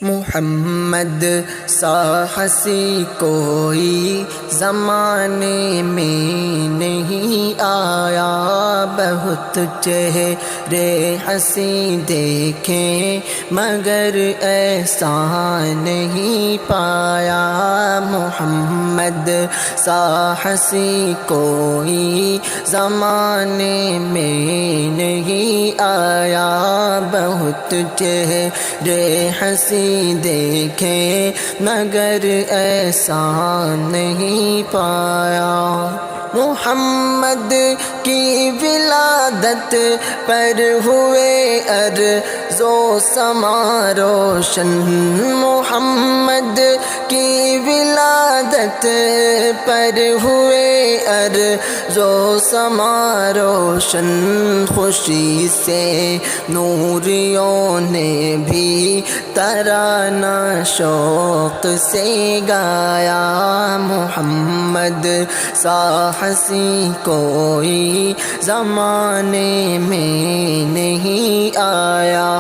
محمد سا ہنسی کوئی زمانے میں نہیں آیا، بہت چہرے ہنسی دیکھیں مگر ایسا نہیں پایا۔ محمد سا ہنسی کوئی زمانے میں نہیں آیا، بہت چہرے ہنسی دیکھیں مگر ایسا نہیں پایا۔ محمد کی ولادت پر ہوئے ارض و سما روشن، محمد کی ولادت پر ہوئے ارض و سما روشن، خوشی سے نوریوں نے بھی ترانہ شوق سے گایا۔ محمد سا ہنسی کوئی زمانے میں نہیں آیا،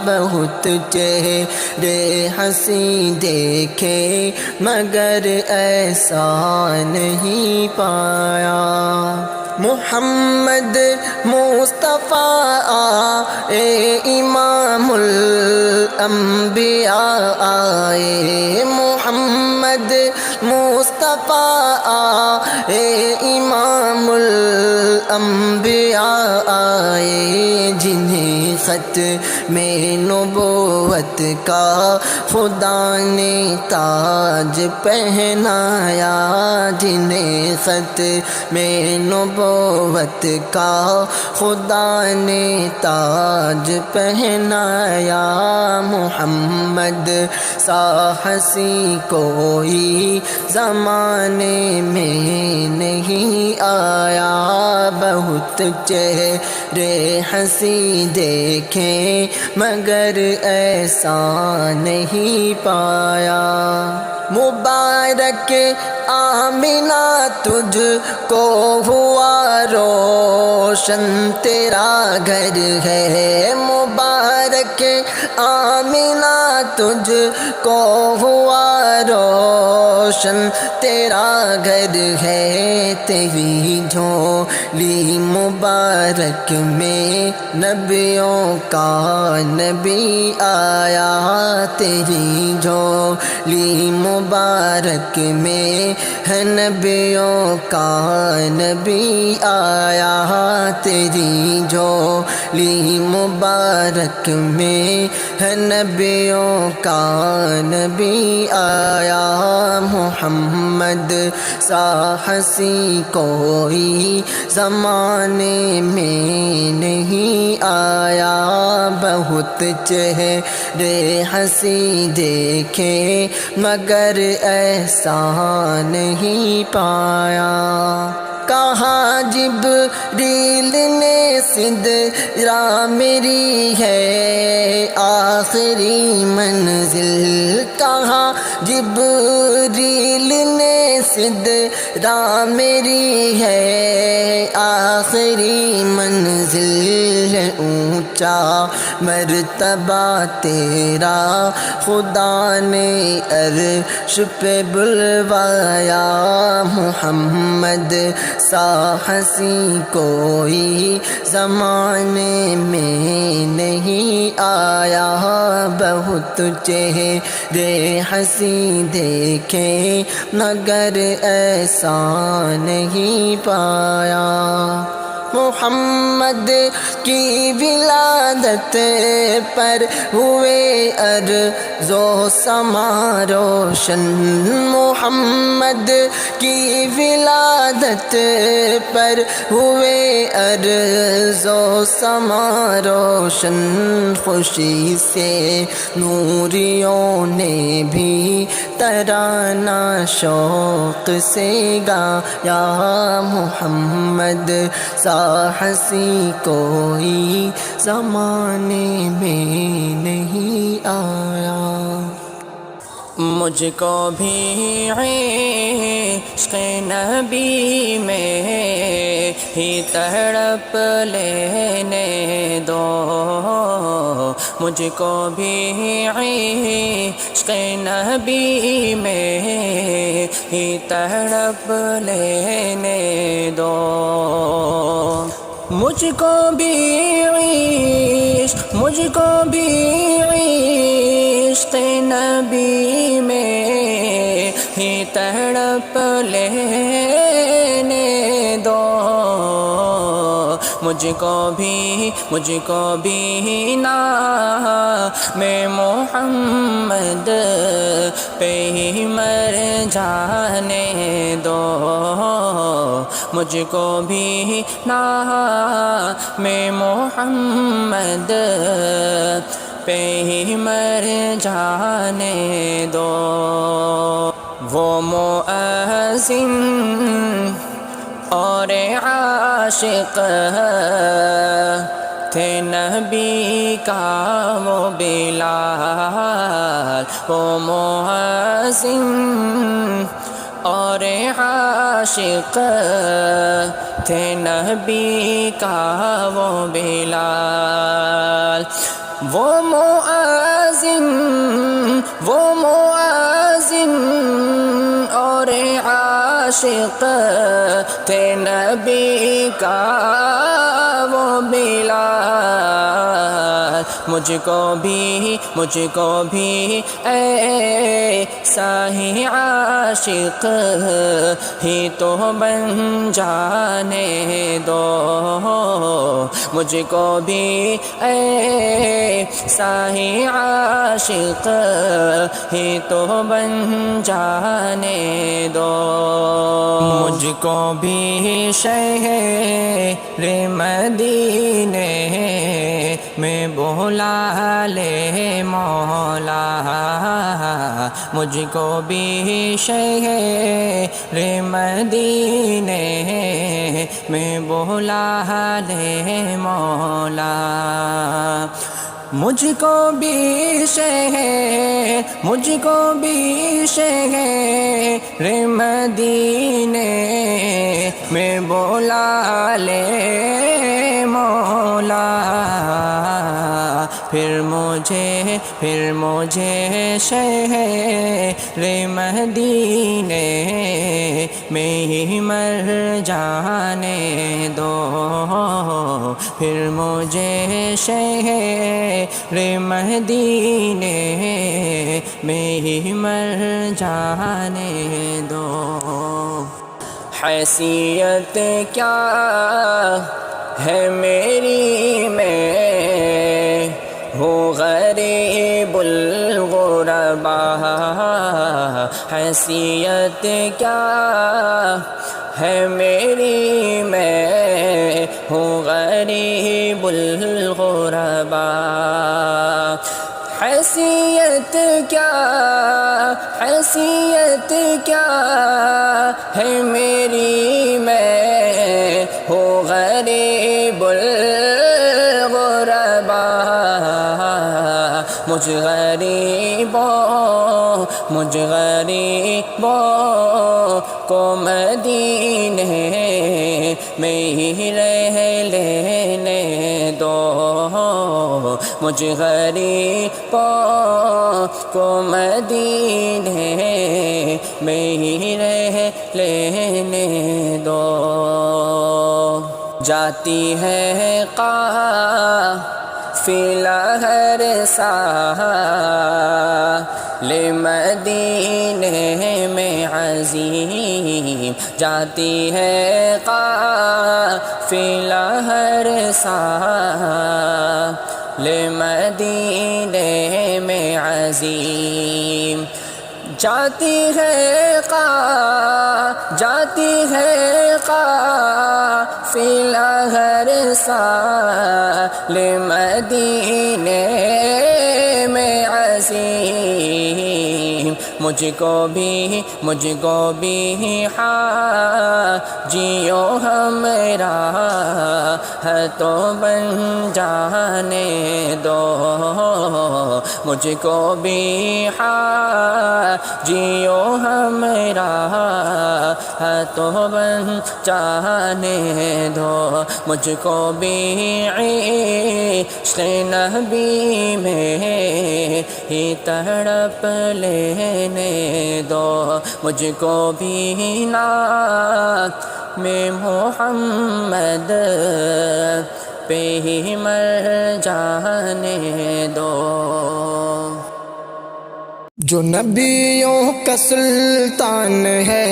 بہت چہرے ہنسی دیکھے مگر ایسا نہیں پایا۔ محمد مصطفیٰ آئے امام الانبیاء آئے، محمد مصطفیٰ آئے امام الانبیاء آئے، جنہیں ختم نبوت کا خدا نے تاج پہنایا، جنہیں ختم نبوت کا خدا نے تاج پہنایا۔ محمد سا ہنسی کوئی زمانے میں نہیں آیا، بہت چہرے ہنسی دیکھیں مگر ایسا نہیں پایا۔ مبارک آمنہ تجھ کو ہوا روشن تیرا گھر ہے، مبارک آمنہ تجھ کو ہوا روشن تیرا گھر ہے، تیری جھولی مبارک میں نبیوں کا نبی آیا، تیری جھولی مبارک میں ہے نبیوں کا نبی آیا، تیری جھولی مبارک میں ہے نبیوں کا نبی آیا۔ محمد سا ہنسی کوئی زمانے میں نہیں آیا، بہت چہرے ہنسی دیکھیں مگر ایسا نہیں پایا۔ کہاں جبریل نے سدرہ میری ہے آخری منزل، کہاں جبریل نے سدرہ میری ہے آخری منزل، اونچا مرتبہ تیرا خدا نے عرش پہ بلوایا۔ محمد سا ہنسی کوئی زمانے میں نہیں آیا، بہت چہرے ہنسی دیکھیں مگر ایسا نہیں پایا۔ محمد کی ولادت پر ہوئے ارض و سما روشن، محمد کی ولادت پر ہوئے ارض و سما روشن، خوشی سے نوریوں نے بھی ترانہ شوق سے گایا۔ محمد سا ہنسی کوئی زمانے میں نہیں آیا۔ مجھ کو بھی عشق نبی میں ہی تڑپ لینے دو، مجھ کو بھی عشق نبی میں ہی تڑپ لینے دو، مجھ کو بھی مجھ کو بھی عشق نبی میں ہی تڑپ لینے دو، مجھ کو بھی نام محمد پہ ہی مر جانے دو، مجھ کو بھی نام محمد پہ ہی مر جانے دو، وہ مؤذن اور عاشق تھے نبی کا وہ بلال، وہ مؤذن اور عاشق تھے نبی کا وہ بلال، وہ مؤذن اور عاشق تھے نبی کا وہ بلال، مجھ کو بھی ایسا ہی عاشق ہی تو بن جانے دو، مجھ کو بھی ایسا ہی عاشق ہی تو بن جانے دو، مجھ کو بھی شہر مدینے میں بلا لے مولا، مجھ کو بھی شہر مدینے میں بلا لے مولا، مجھ کو بھی شہر مدینے میں بلا لے مولا، پھر مجھے شہر مدینے میں ہی مر جانے دو، پھر مجھے شہر مدینے میں ہی مر جانے دو، حیثیت کیا ہے میری میں ہوں غریب الغربا، حیثیت کیا ہے میری میں ہوں غریب الغربا، حیثیت کیا ہے میری میں ہوں غریب الغربا، مجھ غریبوں کو مدینے میں ہی رہ لینے دو، مجھ غریبوں کو مدینے میں ہی رہ لینے دو، جاتی ہے قافلہ ہر سال مدینے میں عظیم، جاتی ہے قافلہ ہر سال مدینے میں عظیم، جاتی ہے قافلہ ہر سال مدینے میں عظیم، مجھ کو بھی حاجیو ہمارا ہے تو بن جانے دو، مجھ کو بھی حاجیو ہمارا ہے تو بن جانے دو، مجھ کو بھی عشق نبی میں ہی تڑپ لینے دو، مجھ کو بھی نعت میں محمد پہ ہی مر جانے دو۔ جو نبیوں کا سلطان ہے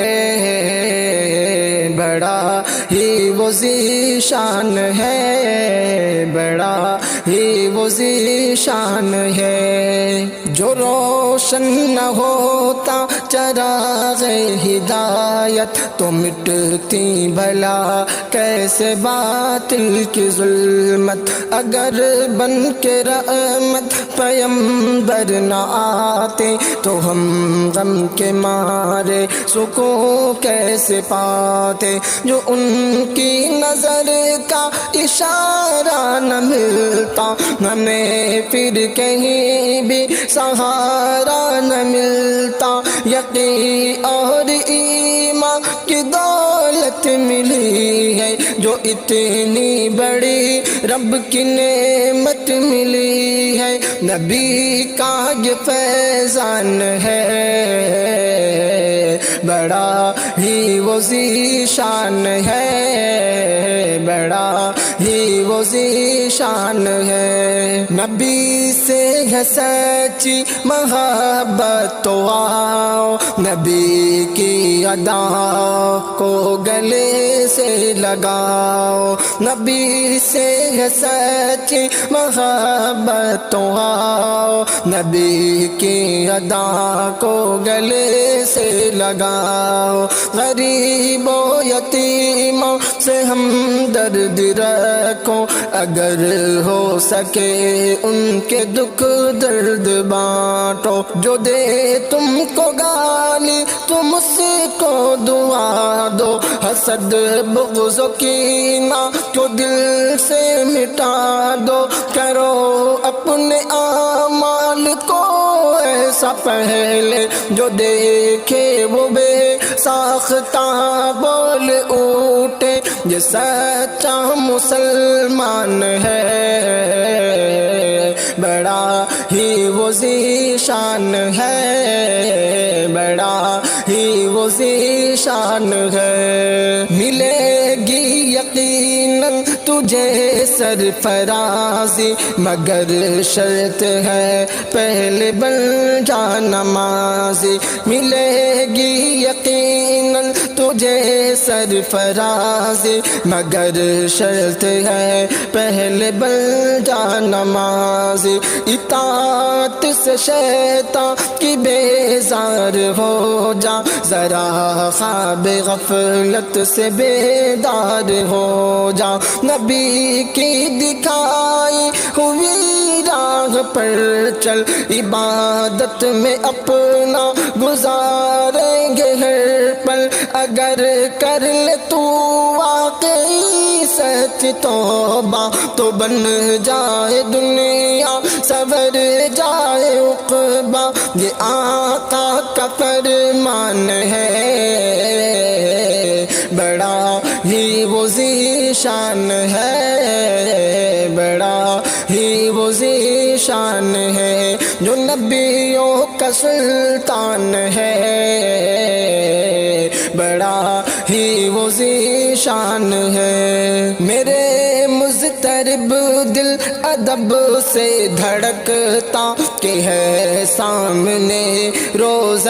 بڑا ہی وہ ذیشان ہے، بڑا ہی وہ ذیشان ہے۔ جو روشن نہ ہوتا چراغ ہدایت تو مٹتی بھلا کیسے باطل کی ظلمت، اگر بن کے رحمت پیمبر نہ آتے تو ہم غم کے مارے سکون کیسے پاتے۔ جو ان کی نظر کا اشارہ نہ ملتا ہمیں پھر کہیں بھی سہارا نہ ملتا، یقین اور ایمان کی دولت ملی ہے، جو اتنی بڑی رب کی نعمت ملی ہے۔ نبی کا یہ فیضان ہے بڑا ہی وہ ذیشان ہے، بڑا ہی وہ ذیشان ہے۔ نبی سے ہے سچی محبت تو آؤ، نبی کی ادا کو گلے سے لگاؤ، نبی سے ہے سچی محبت تو آؤ، نبی کی ادا کو گلے سے لگاؤ۔ غریب و یتیموں سے ہم درد رکھو، اگر ہو سکے ان کے دکھ درد بانٹو۔ جو دے تم کو گالی تم اس کو دعا دو، حسد بغض و کینہ کو دل سے مٹا دو۔ کرو اپنے اعمال کو ایسا پہلے جو دیکھے وہ بے ساختہ بول اٹھے، یہ سچا مسلمان ہے بڑا ہی وہ ذیشان ہے، بڑا ہی وہ ذیشان ہے۔ ملے گی یقیناً تجھے سرفرازی، مگر شرط ہے پہلے بن جا نمازی۔ ملے گی یقیناً تجھے سرفرازی، مگر شرط ہے پہلے بن جا نمازی۔ اطاعت سے شیطان کی بیزار ہو جا، ذرا خواب غفلت سے بیدار ہو جا۔ نبی کی دکھائی ہوئی راہ پر چل، عبادت میں اپنا گزاریں گے ہر پل۔ اگر کر لے تو واقعی سچ توبہ، تو بن جائے دنیا سور جائے عقبہ۔ یہ آقا کا فرمان ہے بڑا ہی وہ ذیشان ہے، بڑا ہی وہ ذیشان ہے۔ جو نبیوں کا سلطان ہے بڑا ہی وہ ذیشان ہے۔ میرے مضطرب دل ادب سے دھڑکتا کہ ہے سامنے روضہ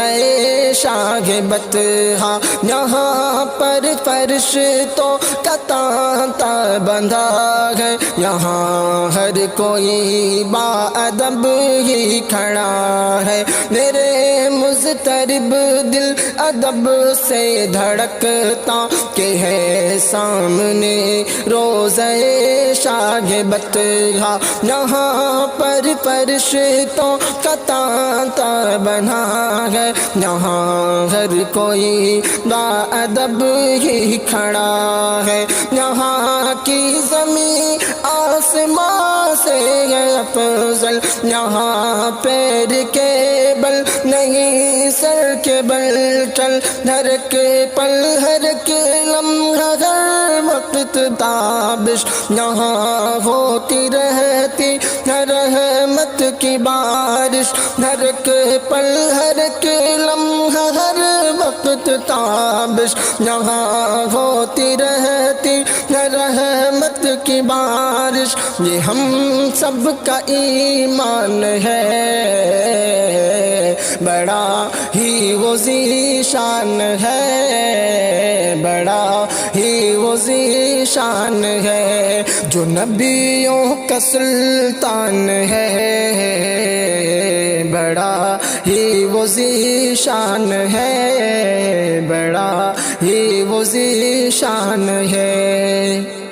شاہ بطحا، یہاں پر فرش تو کتانتا بندھا ہے، یہاں ہر کوئی با ادب ہی کھڑا ہے۔ میرے مضطرب دل ادب سے دھڑکتا کہ ہے سامنے روضہ شاگبت ہا، یہاں پر فرشتوں کا تانتا بنا ہے، یہاں ہر کوئی با ادب ہی کھڑا ہے، یہاں کی زمین آسمان سے افضل، یہاں پیر کے بل نہیں سر کے بل چل، ہر کے پل ہر کے لمحہ ہر وقت تابش، یہاں ہوتی رہتی رحمت کی بارش، ہر کے پل ہر کے لمحہ ہر وقت تابش، یہاں ہوتی رہتی رحمت کی بارش، یہ ہم سب کا ایمان ہے، بڑا ہی وہ ذیشان ہے، بڑا ہی وہ ذیشان ہے، جو نبیوں کا سلطان ہے، بڑا ہی وہ ذیشان ہے، بڑا ہی وہ ذیشان ہے۔